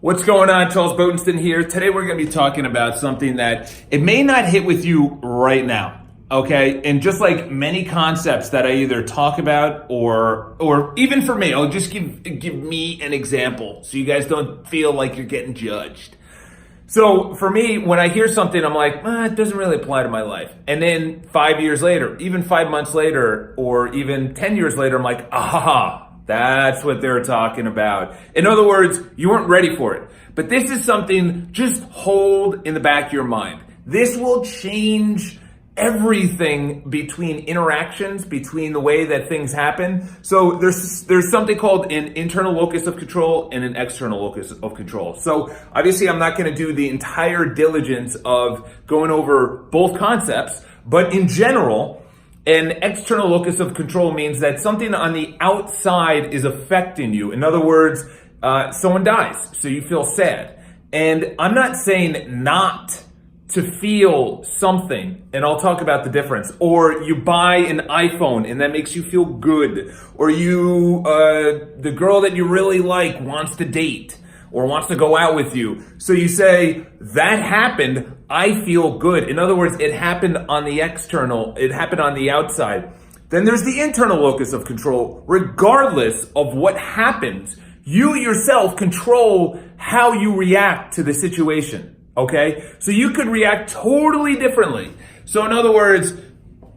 What's going on? Charles Botenston here. Today we're going to be talking about something that it may not hit with you right now, okay? And just like many concepts that I either talk about or even for me, I'll just give me an example so you guys don't feel like you're getting judged. So for me, when I hear something, I'm like, it doesn't really apply to my life. And then 5 years later, even 5 months later, or even 10 years later, I'm like, that's what they're talking about. In other words, you weren't ready for it. But this is something just hold in the back of your mind. This will change everything between interactions, between the way that things happen. So there's something called an internal locus of control and an external locus of control. So obviously I'm not going to do the entire diligence of going over both concepts, but in general, an external locus of control means that something on the outside is affecting you. In other words, someone dies, so you feel sad. And I'm not saying not to feel something, and I'll talk about the difference. Or you buy an iPhone and that makes you feel good. Or the girl that you really like wants to date or wants to go out with you. So you say, that happened, I feel good. In other words, it happened on the external, it happened on the outside. Then there's the internal locus of control. Regardless of what happens, you yourself control how you react to the situation, okay? So you could react totally differently. So in other words,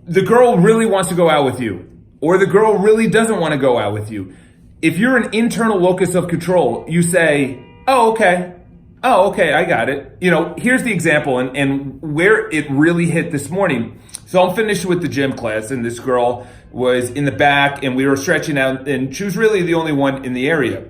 the girl really wants to go out with you, or the girl really doesn't want to go out with you. If you're an internal locus of control, you say, oh, okay, I got it. Here's the example and where it really hit this morning. So I'm finished with the gym class and this girl was in the back and we were stretching out and she was really the only one in the area.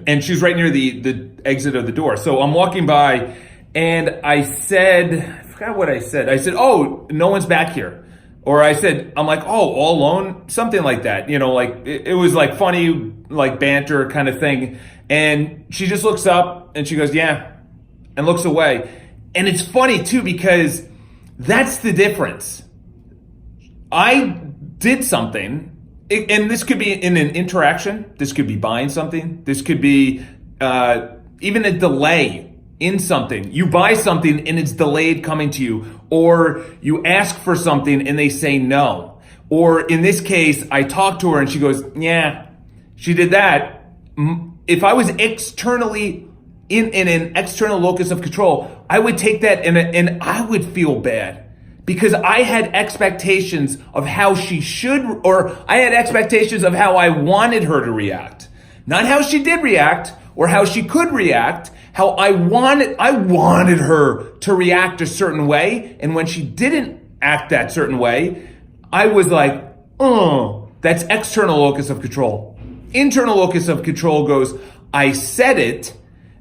And she was right near the exit of the door. So I'm walking by and I forgot what I said. I said, oh, no one's back here. Or I said, I'm like, oh, all alone? Something like that. It was like funny, like banter kind of thing. And she just looks up and she goes, yeah, and looks away. And it's funny too, because that's the difference. I did something, and this could be in an interaction. This could be buying something. This could be even a delay in something. You buy something and it's delayed coming to you, or you ask for something and they say no. Or in this case, I talked to her and she goes, yeah, she did that. If I was externally in an external locus of control, I would take that and I would feel bad because I had expectations of how she should, or I had expectations of how I wanted her to react. Not how she did react or how she could react, how I wanted her to react a certain way. And when she didn't act that certain way, I was like, that's external locus of control. Internal locus of control goes, I said it,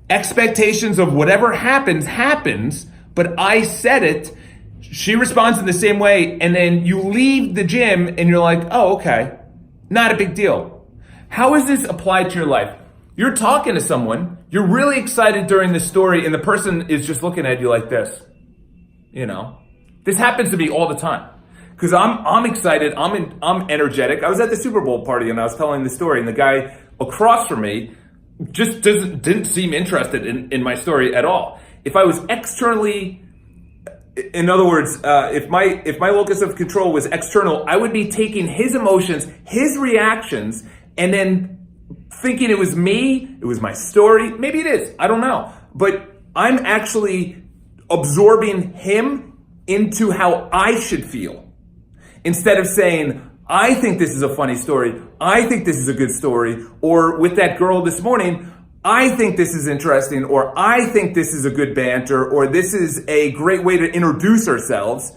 expectations of whatever happens, but I said it. She responds in the same way. And then you leave the gym and you're like, oh, okay, not a big deal. How is this applied to your life? You're talking to someone, you're really excited during the story, and the person is just looking at you like this. This happens to me all the time because I'm excited, I'm energetic. I was at the Super Bowl party and I was telling the story, and the guy across from me just didn't seem interested in my story at all. If I was externally, in other words, if my locus of control was external, I would be taking his emotions, his reactions, and then thinking it was me, it was my story. Maybe it is, I don't know. But I'm actually absorbing him into how I should feel. Instead of saying, I think this is a funny story, I think this is a good story, or with that girl this morning, I think this is interesting, or I think this is a good banter, or this is a great way to introduce ourselves.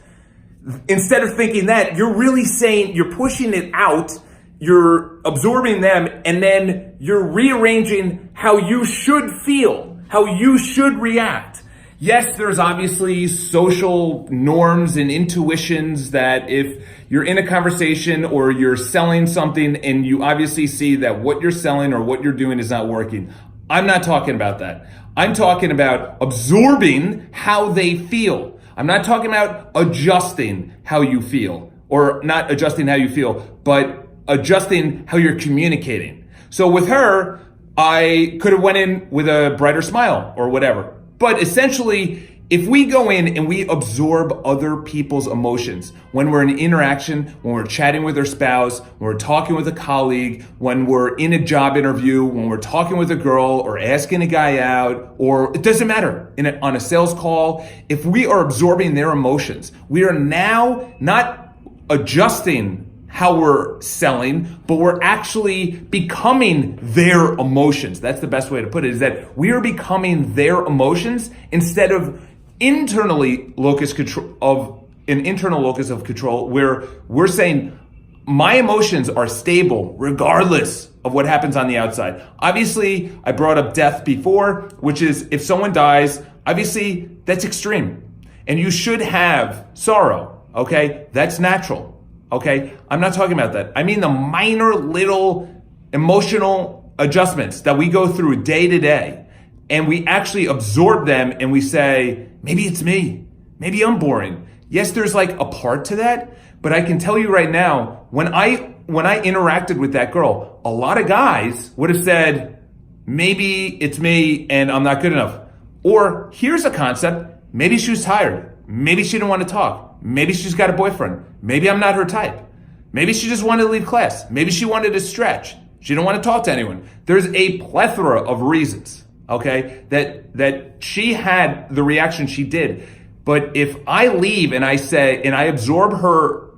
Instead of thinking that, you're really saying, you're pushing it out, you're absorbing them, and then you're rearranging how you should feel, how you should react. Yes, there's obviously social norms and intuitions that if you're in a conversation or you're selling something and you obviously see that what you're selling or what you're doing is not working. I'm not talking about that. I'm talking about absorbing how they feel. I'm not talking about adjusting how you feel, or not adjusting how you feel, but adjusting how you're communicating. So with her, I could have went in with a brighter smile or whatever. But essentially, if we go in and we absorb other people's emotions when we're in interaction, when we're chatting with our spouse, when we're talking with a colleague, when we're in a job interview, when we're talking with a girl or asking a guy out, or it doesn't matter, on a sales call, if we are absorbing their emotions, we are now not adjusting how we're selling, but we're actually becoming their emotions. That's the best way to put it, is that we are becoming their emotions instead of internally locus control of an internal locus of control, where we're saying my emotions are stable regardless of what happens on the outside. Obviously, I brought up death before, which is if someone dies, obviously that's extreme. And you should have sorrow, okay? That's natural. Okay, I'm not talking about that. I mean the minor little emotional adjustments that we go through day to day, and we actually absorb them and we say, maybe it's me. Maybe I'm boring. Yes, there's like a part to that, but I can tell you right now, when I interacted with that girl, a lot of guys would have said, maybe it's me and I'm not good enough. Or here's a concept, maybe she was tired. Maybe she didn't want to talk. Maybe she's got a boyfriend. Maybe I'm not her type. Maybe she just wanted to leave class. Maybe she wanted to stretch. She didn't want to talk to anyone. There's a plethora of reasons, okay, that she had the reaction she did. But if I leave and I say, and I absorb her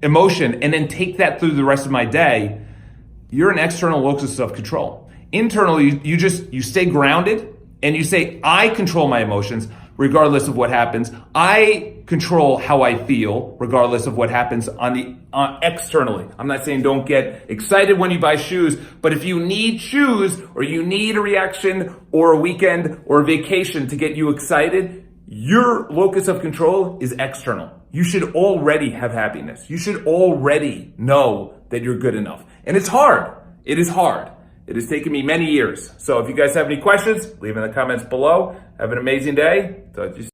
emotion and then take that through the rest of my day, you're an external locus of control. Internally, you stay grounded and you say, I control my emotions regardless of what happens. I control how I feel regardless of what happens externally. I'm not saying don't get excited when you buy shoes, but if you need shoes or you need a reaction or a weekend or a vacation to get you excited, your locus of control is external. You should already have happiness. You should already know that you're good enough. And it's hard. It is hard. It has taken me many years. So if you guys have any questions, leave in the comments below. Have an amazing day. Talk to you soon.